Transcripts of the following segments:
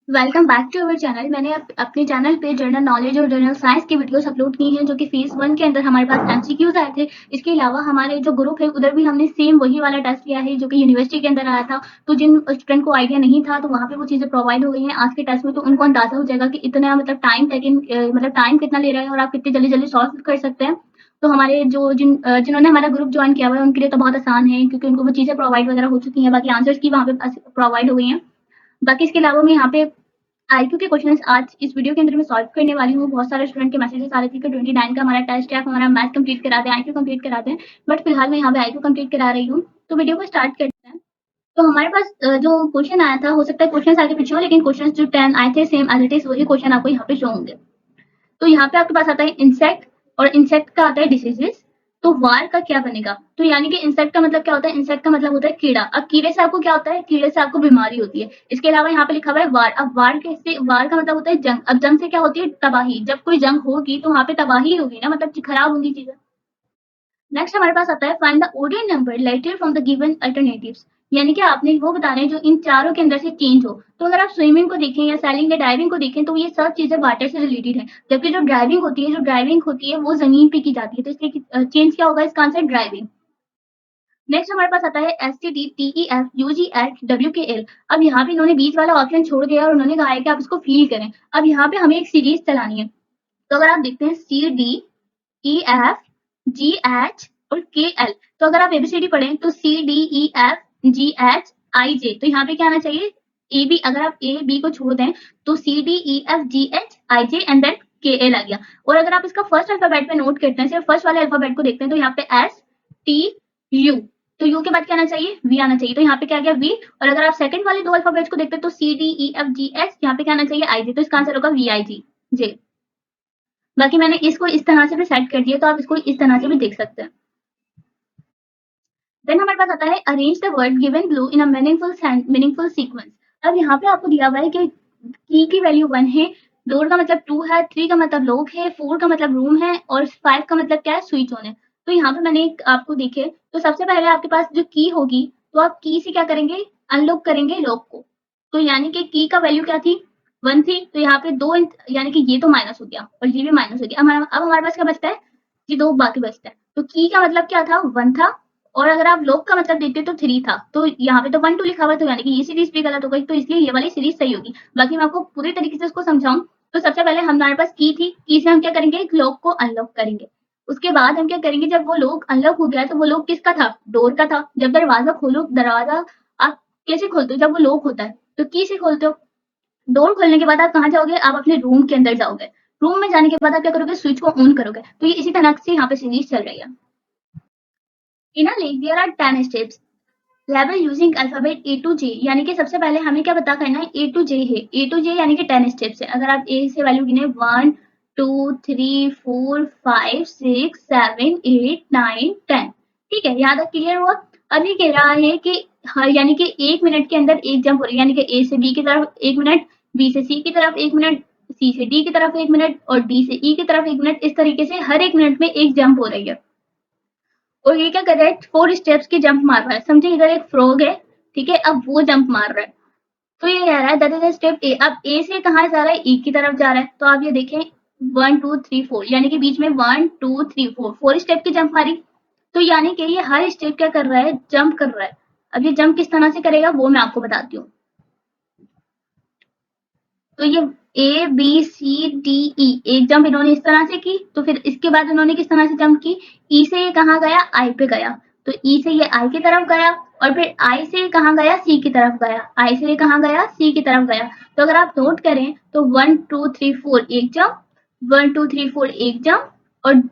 Welcome back to our channel. मैंने अपने channel पे जनरल नॉलेज और जनरल साइंस की वीडियोस अपलोड की हैं जो कि फेज 1 के अंदर हमारे पास एमसीक्यूज आए थे। इसके अलावा हमारे जो ग्रुप है उधर भी हमने सेम वही वाला टेस्ट किया है जो कि यूनिवर्सिटी के अंदर आया था। तो जिन स्टूडेंट को आइडिया नहीं था तो वहाँ पे वो चीज़ें प्रोवाइड हो गई हैं आज के टेस्ट में, तो उनको अंदाजा हो जाएगा कि इतना मतलब टाइम कितना ले रहा है और आप कितनी जल्दी जल्दी सॉल्व कर सकते हैं। तो हमारे जिन्होंने हमारा ग्रुप ज्वाइन किया हुआ है उनके लिए तो बहुत आसान है क्योंकि उनको वो चीज़ें प्रोवाइड वगैरह हो चुकी हैं, बाकी आंसर्स की वहाँ पे प्रोवाइड हो गई हैं। बाकी इसके अलावा मैं यहाँ पे आईक्यू के क्वेश्चंस आज इस वीडियो के अंदर मैं सॉल्व करने वाली हूँ। बहुत सारे स्टूडेंट के मैसेजेस आ रहे थे कि 29 का हमारा टेस्ट है, आप हमारा मैथ कंप्लीट करा दें, आईक्यू कंप्लीट करा दें। बट फिलहाल मैं यहाँ पे आईक्यू कंप्लीट करा रही हूँ। तो वीडियो को स्टार्ट करते हैं। तो हमारे पास जो क्वेश्चन आया था, हो सकता है क्वेश्चन आगे पीछे हो लेकिन क्वेश्चन जो 10 आए थे सेम एज इट इज वही क्वेश्चन आपको यहाँ पे शो होंगे। तो यहाँ पे आपके पास आता है इंसेक्ट और इंसेक्ट का आता है डिसीजेस। तो वार का क्या बनेगा? तो यानी कि इंसेक्ट का मतलब क्या होता है? इंसेक्ट का मतलब होता है कीड़ा। अब कीड़े से आपको क्या होता है? कीड़े से आपको बीमारी होती है। इसके अलावा यहाँ पे लिखा हुआ है वार। अब वार का मतलब होता है जंग। अब जंग से क्या होती है? तबाही। जब कोई जंग होगी तो वहां पे तबाही होगी ना, मतलब खराब होंगी चीजें। नेक्स्ट हमारे पास आता है find the odd number letter from the given alternatives. यानी कि आपने वो बताना है जो इन चारों के अंदर से चेंज हो। तो अगर आप स्विमिंग को देखें या सेलिंग या डाइविंग को देखें तो ये सब चीजें वाटर से रिलेटेड है, जबकि जो ड्राइविंग होती है वो जमीन पे की जाती है। तो इसलिए चेंज क्या होगा? इसका आंसर ड्राइविंग। नेक्स्ट हमारे पास आता है S T D T E F you ji H W के एल। अब यहाँ पे इन्होंने बीच वाला ऑप्शन छोड़ दिया और उन्होंने कहा है कि आप इसको फील करें। अब यहाँ पे हमें एक सीरीज चलानी है। तो अगर आप देखते हैं C D E F G H और के एल, तो अगर आप एबीसीडी पढ़ें तो C D E F G H I J, तो यहाँ पे क्या आना चाहिए? A B. अगर आप ए बी को छोड़ दें तो C D E F G H I J and then K L आ गया। और अगर आप इसका फर्स्ट अल्फाबेट पे नोट करते हैं, सिर्फ फर्स्ट वाले अल्फाबेट को देखते हैं, तो यहाँ पे एस टी यू, तो यू के बाद क्या आना चाहिए? वी आना चाहिए। तो यहाँ पे क्या गया? वी। और अगर आप सेकंड वाले दो अल्फाबेट्स को देखते हैं तो C D E F G H, यहाँ पे क्या आना चाहिए? आई जे। तो इसका आंसर होगा वी आई जी जे। बाकी मैंने इसको इस तरह से भी सेट कर दिया, तो आप इसको इस तरह से भी देख सकते हैं। देन हमारे पास आता है arrange the word given blue in a meaningful sequence. अब यहाँ पे आपको दिया हुआ है कि की वैल्यू 1 है, डोर का मतलब 2 है, 3 का मतलब लोग है, 4 का मतलब रूम है और 5 का मतलब क्या है? स्विच ऑन है। तो यहाँ पे मैंने आपको देखे तो सबसे पहले आपके पास जो की होगी तो आप की से क्या करेंगे? अनलॉक करेंगे लॉक को। तो यानी कि की का वैल्यू क्या थी? 1 थी। तो यहाँ पे दो, यानी कि ये तो माइनस हो गया और ये भी माइनस हो गया। अब हमारे पास क्या बचता है? ये दो बाकी बचता है। तो की का मतलब क्या था? 1 था। और अगर आप लोग का मतलब देखते तो 3 था। तो यहाँ पे तो 1 2 लिखा हुआ है, तो यानी कि ये सीरीज भी गलत हो गई। तो इसलिए ये वाली सीरीज सही होगी। बाकी मैं आपको पूरी तरीके से उसको समझाऊं तो सबसे पहले हमारे पास की थी, की से हम क्या करेंगे? लॉक को अनलॉक करेंगे। उसके बाद हम क्या करेंगे? जब वो लॉक अनलॉक हो गया तो वो लॉक किसका था? डोर का था। जब दरवाजा खोलो, दरवाजा आप कैसे खोलते हो? जब वो लॉक होता है तो की से खोलते हो। डोर खोलने के बाद आप कहाँ जाओगे? आप अपने रूम के अंदर जाओगे। रूम में जाने के बाद आप क्या करोगे? स्विच को ऑन करोगे। तो ये इसी तरह से यहाँ पे सीरीज चल रही है। In a lake there are 10 steps level using alphabet A to J. यानी कि सबसे पहले हमें क्या पता करना है? ए टू जे है। ए टू जे यानी कि 10 स्टेप्स है। अगर आप ए से वैल्यू गिने 1 2 3 4 5 6 7 8 9 10, ठीक है, यहाँ तक क्लियर हुआ। अभी कह रहा है कि यानी कि 1 मिनट के अंदर एक जंप हो रही है, यानी कि ए से बी की तरफ 1 मिनट, बी से सी की तरफ 1 मिनट, सी से डी की तरफ 1 मिनट और डी से ई की तरफ 1 मिनट। इस तरीके से हर 1 मिनट में एक जंप हो रही है। और ये क्या कर रहा है? 4 स्टेप्स की जंप मार रहा है। समझे, इधर एक फ्रॉग है, ठीक है, अब वो जंप मार रहा है। तो ये कह रहा है दैट इज स्टेप ए। अब ए से कहाँ जा रहा है? ई की तरफ जा रहा है। तो आप ये देखें 1 2 3 4, यानी कि बीच में 1 2 3 4 4 स्टेप की जंप मारी। तो यानी कि ये हर स्टेप क्या कर रहा है? जंप कर रहा है। अब ये जंप किस तरह से करेगा वो मैं आपको बताती हूँ। तो ये ए बी सी डी ई, एक जंप इन्होंने इस तरह से की। तो फिर इसके बाद इन्होंने किस तरह से जंप की? ई से ये कहाँ गया? आई पे गया। तो ई से ये आई की तरफ गया और फिर आई से कहाँ गया? सी की तरफ गया। आई से ये कहाँ गया? सी की तरफ गया। तो अगर आप नोट करें तो 1 2 3 4 एक जंप, 1 2 3 4 एक जंप और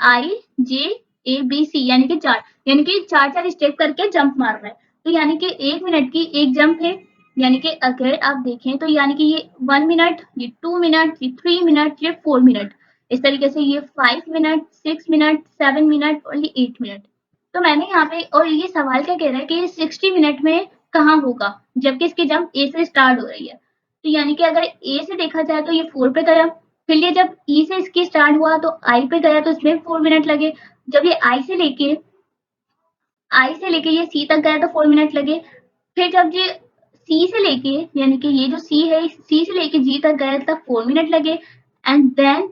आई जे ए बी सी, यानी कि चार, यानी कि चार चार स्टेप करके जंप मार रहा है। तो यानी कि 1 मिनट की एक जंप है। यानी कि अगर आप देखें तो यानी कि ये 1 मिनट, ये 2 मिनट, ये 3 मिनट, ये 4 मिनट, इस तरीके से ये 5 मिनट, 6 मिनट, 7 मिनट और ये 8 मिनट। तो मैंने यहाँ पे, और ये सवाल क्या कह रहा है कि ये 60 मिनट में कहाँ होगा, जबकि इसकी जंप ए से स्टार्ट हो रही है। तो यानी कि अगर ए से देखा जाए तो ये 4 पे गया, फिर ये जब ई से इसकी स्टार्ट हुआ तो आई पे गया तो इसमें 4 मिनट लगे। जब ये आई से लेके ये सी तक गया तो 4 मिनट लगे। फिर जब ये सी से लेके, यानी कि ये जो सी है, सी से लेके जी तक गया तब 4 मिनट लगे, एंड देन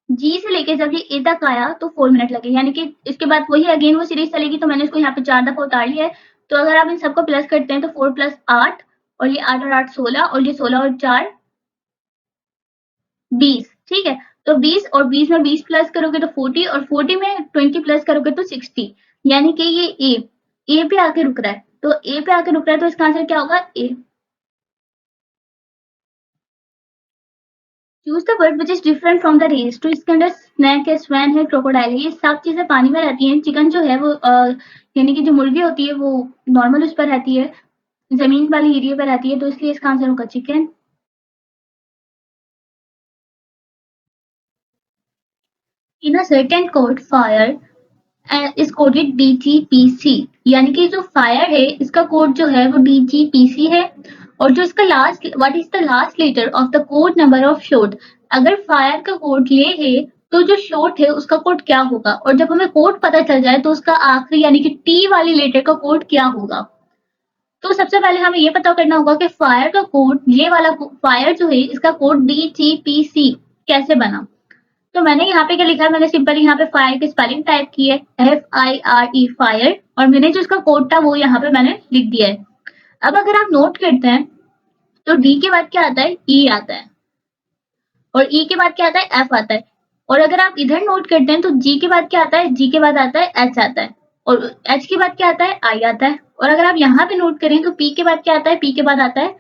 जी से लेके जब ये ए तक आया तो 4 मिनट लगे, यानी कि इसके बाद वही अगेन वो सीरीज चलेगी। तो मैंने इसको यहाँ पे 4 दफा उतार लिया है। तो अगर आप इन सबको प्लस करते हैं तो 4 प्लस 8, और ये 8 और 8 16, और ये 16 और 4 20, ठीक है। तो 20 और 20 में 20 प्लस करोगे तो 40, और 40 में 20 प्लस करोगे तो 60, यानी कि ये ए पे आके रुक रहा है। तो ए पे आके रुक रहा है, तो इसका आंसर क्या होगा? A. Choose the word which is different from the rest. तो इसके अंदर स्नैक है, स्वैन है, क्रोकोडाइल है, ये सब चीजें पानी में रहती हैं। चिकन जो है वो यानी कि जो मुर्गी होती है वो नॉर्मल उस पर रहती है, जमीन वाली एरिया पर रहती है, तो इसलिए इसका आंसर होगा chicken. In a certain code fire is coded DGPC, यानी कि जो फायर है इसका कोड जो है वो DGPC है। और जो इसका last, what is the last letter of the code number of shot. अगर फायर का कोड ले है तो जो शॉट है उसका कोड क्या होगा, और जब हमें कोड पता चल जाए तो उसका आखिरी यानी कि टी वाली लेटर का कोड क्या होगा। तो सबसे पहले हमें ये पता करना होगा कि फायर का कोड, ये वाला फायर जो है इसका कोड DGPC कैसे बना। तो मैंने यहाँ पे क्या लिखा है, मैंने सिंपली यहाँ पे फायर की स्पेलिंग टाइप की है, FIRE फायर, और मैंने जो इसका कोड था वो यहाँ पे मैंने लिख दिया है। अब अगर आप नोट करते हैं तो डी के बाद क्या आता है? ई आता है, और ई के बाद क्या आता है? एफ आता है। और अगर आप इधर नोट करते हैं तो जी के बाद क्या आता है? जी के बाद आता है एच आता है, और एच के बाद क्या आता है? आई आता है। और अगर आप यहाँ पे नोट करें तो पी के बाद क्या आता है? पी के बाद आता है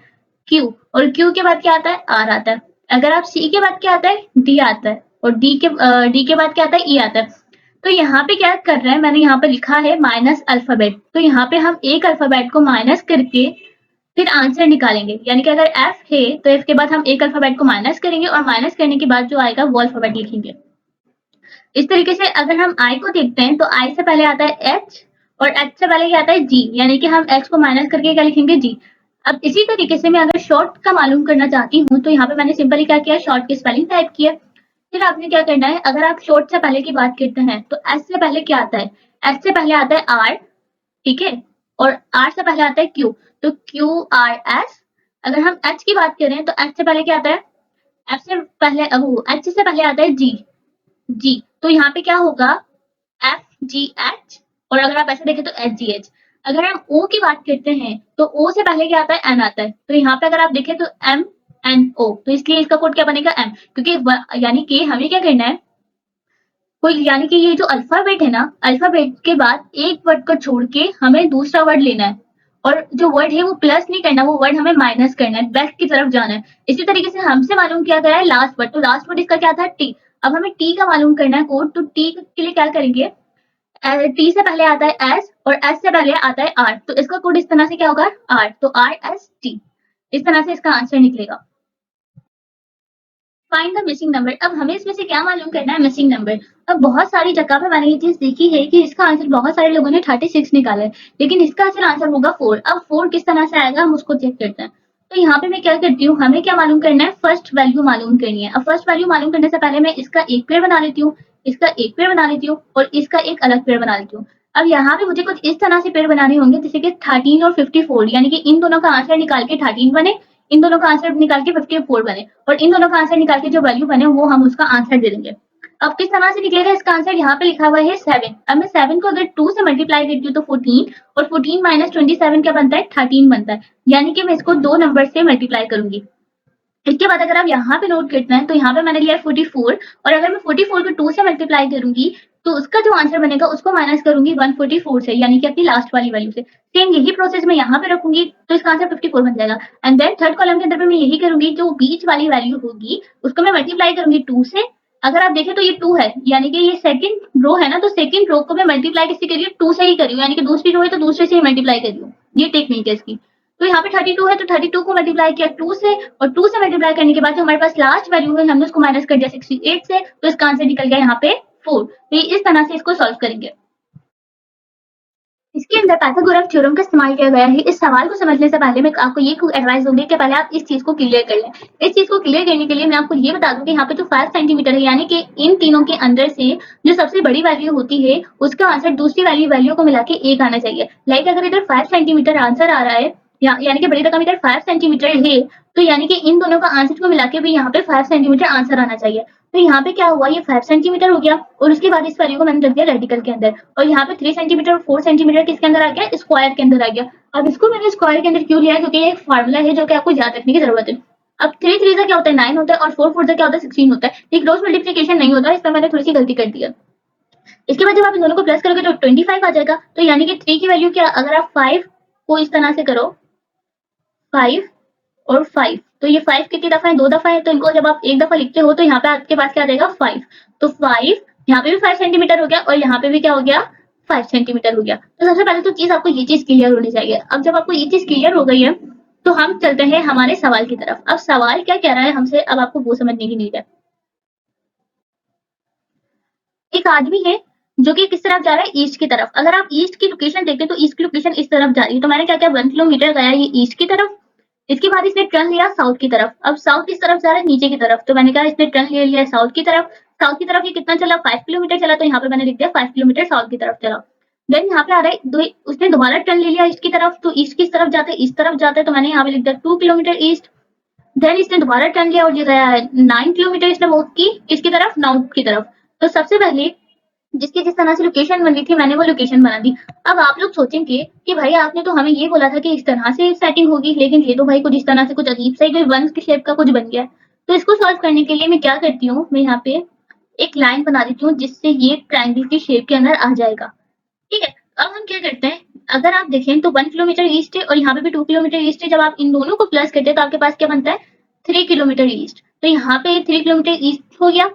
क्यू, और क्यू के बाद क्या आता है? आर आता है। अगर आप सी के बाद क्या आता है? डी आता है, और डी के बाद क्या आता है? ई आता है। तो यहाँ पे क्या कर रहे हैं, मैंने यहाँ पे लिखा है माइनस अल्फाबेट। तो यहाँ पे हम एक अल्फाबेट को माइनस करके फिर आंसर निकालेंगे, यानी कि अगर एफ है तो एफ के बाद हम एक अल्फाबेट को माइनस करेंगे, और माइनस करने के बाद जो आएगा वो अल्फाबेट लिखेंगे। इस तरीके से अगर हम आई को देखते हैं तो आई से पहले आता है एच, और एच से पहले क्या आता है? जी, यानी कि हम एच को माइनस करके क्या लिखेंगे? जी। अब इसी तरीके से मैं अगर शॉर्ट का मालूम करना चाहती हूँ तो यहाँ पे मैंने सिंपली क्या किया? शॉर्ट की स्पेलिंग टाइप किया। फिर आपने क्या करना है, अगर आप शॉर्ट से पहले की बात करते हैं तो एच से पहले क्या आता है? एच से पहले आता है आर, ठीक है, और आर से पहले आता है क्यू, तो QRS। अगर हम एच की बात करें तो एच से पहले क्या आता है? एफ से पहले एच से पहले आता है जी, जी। तो यहाँ पे क्या होगा? FGH, और अगर आप ऐसे देखें तो HGH। अगर हम ओ की बात करते हैं तो ओ से पहले क्या आता है? एन आता है, तो यहाँ पे अगर आप देखें तो MNO, तो इसलिए इसका कोड क्या बनेगा? एम, क्योंकि यानी कि हमें क्या करना है, कोई यानी कि ये जो अल्फाबेट है ना, अल्फाबेट के बाद एक वर्ड को छोड़ के हमें दूसरा वर्ड लेना है, और जो वर्ड है वो प्लस नहीं करना, वो वर्ड हमें माइनस करना है, बैक की तरफ जाना है। इसी तरीके से हमसे मालूम किया गया है लास्ट वर्ड, तो लास्ट वर्ड इसका क्या था? टी। अब हमें टी का मालूम करना है कोड, तो टी के लिए क्या करेंगे? टी से पहले आता है एस, और एस से पहले आता है आर, तो इसका कोड इस तरह से क्या होगा? आर, तो RST। इस तरह से इसका आंसर निकलेगा। Find the missing number. अब हमें इसमें से क्या मालूम करना है? Missing number. अब बहुत सारी जगह पे मैंने ये चीज देखी है कि इसका आंसर बहुत सारे लोगों ने 36 निकाला है, लेकिन इसका असल आंसर होगा 4। अब 4 किस तरह से आएगा हम उसको चेक करते हैं। तो यहाँ पे मैं क्या करती हूँ, हमें क्या मालूम करना है? फर्स्ट वैल्यू मालूम करनी है। अब फर्स्ट वैल्यू मालूम करने से पहले मैं इसका एक पेड़ बना लेती हूँ, इसका एक पेड़ बना लेती हूँ, और इसका एक अलग पेड़ बना लेती हूँ। अब यहाँ पे मुझे कुछ इस तरह से पेड़ बनाने होंगे जैसे कि 13 और 54, यानी कि इन दोनों का आंसर निकाल के 13 बने, इन दोनों का आंसर निकाल के 54 बने, और इन दोनों का आंसर निकाल के जो वैल्यू बने वो हम उसका आंसर दे देंगे। अब किस तरह से निकलेगा इसका आंसर? यहाँ पे लिखा हुआ है 7। अब मैं 7 को अगर 2 से मल्टीप्लाई करती हूँ तो 14, और 14 माइनस 27 क्या बनता है? 13 बनता है, यानी कि मैं इसको 2 नंबर से मल्टीप्लाई करूंगी। इसके बाद अगर आप यहाँ पे नोट करते हैं तो यहाँ पे मैंने लिया है 44, और अगर मैं 44 को 2 से मल्टीप्लाई करूंगी तो उसका जो आंसर बनेगा उसको माइनस करूंगी 144 से, यानी कि अपनी लास्ट वाली वैल्यू से। सेम यही प्रोसेस मैं यहाँ पे रखूंगी तो इसका आंसर 54 बन जाएगा। एंड देन थर्ड कॉलम के अंदर भी मैं यही करूंगी, जो बीच वाली वैल्यू होगी उसको मैं मल्टीप्लाई करूंगी 2 से। अगर आप देखें तो ये 2 है, यानी कि ये सेकंड रो है ना, तो सेकंड रो को मैं मल्टीप्लाई किससे करी हूँ? 2 से ही करी हूँ, यानी कि दूसरी रो है तो दूसरे से ही मल्टीप्लाई करी हूँ। ये टेक्निक है इसकी। तो यहाँ पे 32 है तो 32 को मल्टीप्लाई किया 2 से, और 2 से मल्टीप्लाई करने के बाद जो हमारे पास लास्ट वैल्यू है हमने उसको माइनस कर दिया 68 से, तो इसका आंसर निकल गया यहाँ पे 4। तो इस तरह से इसको सॉल्व करेंगे। इसके अंदर पाइथागोरस थ्योरम का इस्तेमाल किया गया है। इस सवाल को समझने से पहले मैं आपको ये एडवाइस दूंगी कि पहले आप इस चीज को क्लियर कर लें। इस चीज को क्लियर करने के लिए मैं आपको ये बता दूं कि यहाँ पे जो 5 सेंटीमीटर है, यानी कि इन तीनों के अंदर से जो सबसे बड़ी वैल्यू होती है उसका आंसर दूसरी वाली वैल्यू को मिला के 1 आना चाहिए। लाइक अगर इधर 5 सेंटीमीटर आंसर आ रहा है यानी कि बड़ी रकम इधर 5 सेंटीमीटर है, तो यानी कि इन दोनों का आंसर को मिला के भी यहाँ पे 5 सेंटीमीटर आंसर आना चाहिए। तो यहाँ पे क्या हुआ, ये 5 सेंटीमीटर हो गया और उसके बाद इस वैल्यू को मैंने रख दिया रेडिकल के अंदर, और यहाँ पे 3 सेंटीमीटर और 4 सेंटीमीटर किसके अंदर आ गया, स्क्वायर के अंदर आ गया। अब इसको मैंने स्क्वायर के अंदर क्यों लिया है, क्योंकि ये एक फार्मूला है जो कि आपको याद रखने की जरूरत है। अब 3 3 क्या होता है 9 होता है, और 4 4 क्या होता है 16 होता है। ये क्रॉस मल्टीप्लिकेशन नहीं होता, इसमें मैंने थोड़ी सी गलती कर दी है। इसके बाद जब आप इन दोनों को प्लस करोगे तो 25 आ जाएगा। तो यानी कि 3 की वैल्यू क्या, अगर आप 5 को इस तरह से करो 5 और 5, तो ये 5 कितनी दफा है, 2 दफा है, तो इनको जब आप एक दफा लिखते हो तो यहाँ पे आपके पास क्या आ जाएगा 5। तो 5 यहाँ पे भी 5 सेंटीमीटर हो गया और यहाँ पे भी क्या हो गया 5 सेंटीमीटर हो गया। तो सबसे पहले तो चीज आपको ये चीज क्लियर होनी चाहिए। अब जब आपको ये चीज क्लियर हो गई है तो हम चलते हैं हमारे सवाल की तरफ। अब सवाल क्या कह रहा है हमसे, अब आपको वो समझने की नीड है। एक आदमी है जो कि किस तरफ जा रहा है, ईस्ट की तरफ। अगर आप ईस्ट की लोकेशन देखते हैं तो ईस्ट की लोकेशन इस तरफ जा रही है। तो मैंने क्या किया 1 किलोमीटर गया ये ईस्ट की तरफ, इसके बाद इसने टर्न लिया साउथ की तरफ। अब साउथ किस तरफ जा रहा है, नीचे की तरफ। तो मैंने कहा इसने टर्न ले लिया साउथ की तरफ। साउथ की तरफ ये कितना चला, 5 किलोमीटर चला, तो यहाँ पे मैंने लिख दिया 5 किलोमीटर साउथ की तरफ चला। देन यहाँ पे आ रहा है उसने दोबारा टर्न ले लिया ईस्ट की तरफ, तो ईस्ट किस तरफ जाता है, इस तरफ जाता है, तो मैंने यहाँ पे लिख दिया 2 किलोमीटर ईस्ट। देन इसने दोबारा टर्न लिया और ये गया है 9 किलोमीटर इसने वॉक की किसकी तरफ, नॉर्थ की तरफ। तो सबसे पहले जिसकी जिस तरह से लोकेशन बन रही थी मैंने वो लोकेशन बना दी। अब आप लोग सोचेंगे कि भाई आपने तो हमें ये बोला था कि इस तरह से सेटिंग होगी, लेकिन ये तो भाई कुछ इस तरह से कुछ अजीब सा ही वन की शेप का कुछ बन गया है। तो इसको सॉल्व करने के लिए मैं क्या करती हूँ, मैं यहाँ पे एक लाइन बना देती हूँ जिससे ये ट्रायंगल की शेप के अंदर आ जाएगा। ठीक है, अब हम क्या करते हैं, अगर आप देखें तो 1 किलोमीटर ईस्ट है और यहाँ पे भी 2 किलोमीटर ईस्ट है। जब आप इन दोनों को प्लस करते हैं तो आपके पास क्या बनता है 3 किलोमीटर ईस्ट। तो यहाँ पे 3 किलोमीटर ईस्ट हो गया,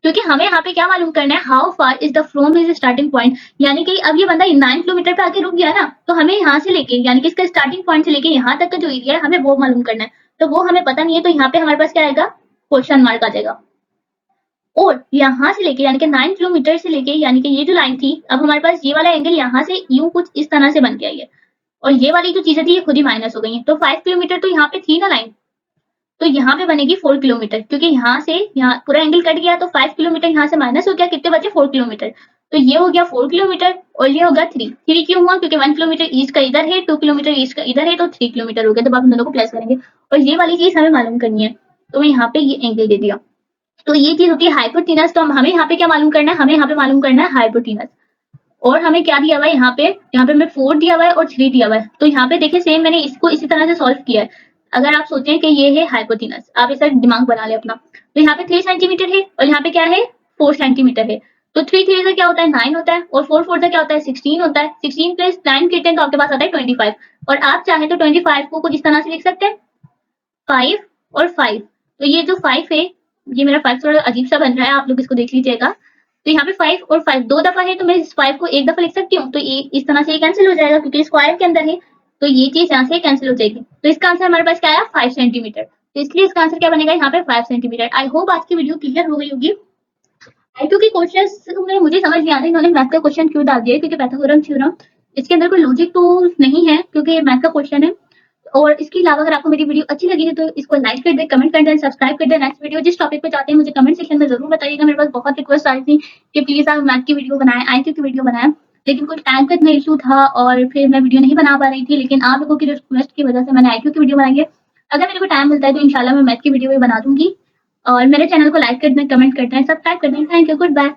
क्योंकि हमें यहाँ पे क्या मालूम करना है, how far is the from his starting point. यानी कि अब ये बंदा 9 किलोमीटर पे आके रुक गया ना, तो हमें यहाँ से लेके यानी कि इसका स्टार्टिंग पॉइंट से लेके यहाँ तक का जो एरिया है हमें वो मालूम करना है। तो वो हमें पता नहीं है, तो यहाँ पे हमारे पास क्या आएगा, क्वेश्चन मार्क आ जाएगा। और यहाँ से लेके यानी कि 9 किलोमीटर से लेके यानी कि ये जो लाइन थी, अब हमारे पास ये वाला एंगल यहाँ से यूं कुछ इस तरह से बन गया ये, और ये वाली जो चीजें थी ये खुद ही माइनस हो गई हैं। तो 5 किलोमीटर तो यहाँ पे थी ना लाइन, तो यहाँ पे बनेगी 4 किलोमीटर, क्योंकि यहाँ से यहाँ पूरा एंगल कट गया, तो 5 किलोमीटर यहाँ से माइनस हो गया, कितने बचे 4 किलोमीटर। तो ये हो गया 4 किलोमीटर और ये होगा 3 क्यों हुआ, क्योंकि 1 किलोमीटर ईस्ट का इधर है, 2 किलोमीटर ईस्ट का इधर है, तो 3 किलोमीटर हो गया। तो आप दोनों को प्लस करेंगे और ये वाली चीज हमें मालूम करनी है, तो मैं यहाँ पे ये एंगल दे दिया। तो ये चीज होती है हाइपोटेनस। तो हमें यहाँ पे क्या मालूम करना है, हमें यहाँ पे मालूम करना है हाइपोटेनस। और हमें क्या दिया हुआ है यहाँ पे मैं 4 दिया हुआ है और 3 दिया हुआ है। तो यहाँ पे देखिए सेम मैंने इसको इसी तरह से सॉल्व किया है। अगर आप सोचें कि ये है हाइपोटेनस, आप इसे दिमाग बना ले अपना। तो यहाँ पे 3 सेंटीमीटर है और यहाँ पे क्या है 4 सेंटीमीटर है। तो 3 3 से क्या होता है 9 होता है, और 4 4 से क्या होता है 16 होता है। 16 प्लस 9 कितने, तो आपके पास आता है 25। और आप चाहें तो 25 को कुछ इस तरह से लिख सकते हैं 5 और 5। तो ये जो 5 है, ये मेरा 5 थोड़ा अजीब सा बन रहा है, आप लोग इसको देख लीजिएगा। तो यहाँ पे 5 और 5 दो दफा है, तो मैं इस 5 को एक दफा लिख सकती हूँ। तो ये इस तरह से ये कैंसिल हो जाएगा क्योंकि स्क्वायर के अंदर है, तो ये चीज यहाँ से कैंसिल हो जाएगी। तो इसका आंसर हमारे पास क्या आया 5 सेंटीमीटर। तो इसलिए इसका आंसर क्या बनेगा यहाँ पे 5 सेंटीमीटर। आई होप आज की वीडियो क्लियर हो गई होगी। क्योंकि क्वेश्चन में मुझे समझ नहीं आता इन्होंने मैथ का क्वेश्चन क्यों डाल दिया है, क्योंकि पाइथागोरम थ्योरम इसके अंदर कोई लॉजिक तो नहीं है, क्योंकि मैथ का क्वेश्चन है। और इसके अलावा अगर आपको मेरी वीडियो अच्छी लगी है तो इसको लाइक कर दे, कमेंट कर दे, सब्सक्राइब कर दे। नेक्स्ट वीडियो जिस टॉपिक पे चाहते हैं मुझे कमेंट सेक्शन में जरूर बताइएगा। मेरे पास बहुत रिक्वेस्ट आ रही थी कि प्लीज आप मैथ की वीडियो बनाएं, आईक्यू की वीडियो बनाएं, लेकिन कुछ टाइम का इतना इशू था और फिर मैं वीडियो नहीं बना पा रही थी। लेकिन आप लोगों की रिक्वेस्ट की वजह से मैंने आईक्यू की वीडियो बनाई है। अगर मेरे को टाइम मिलता है तो इंशाल्लाह मैं मैथ की वीडियो भी बना दूंगी। और मेरे चैनल को लाइक कर दें, कमेंट कर दें, सब्सक्राइब कर दें। Thank you, good bye.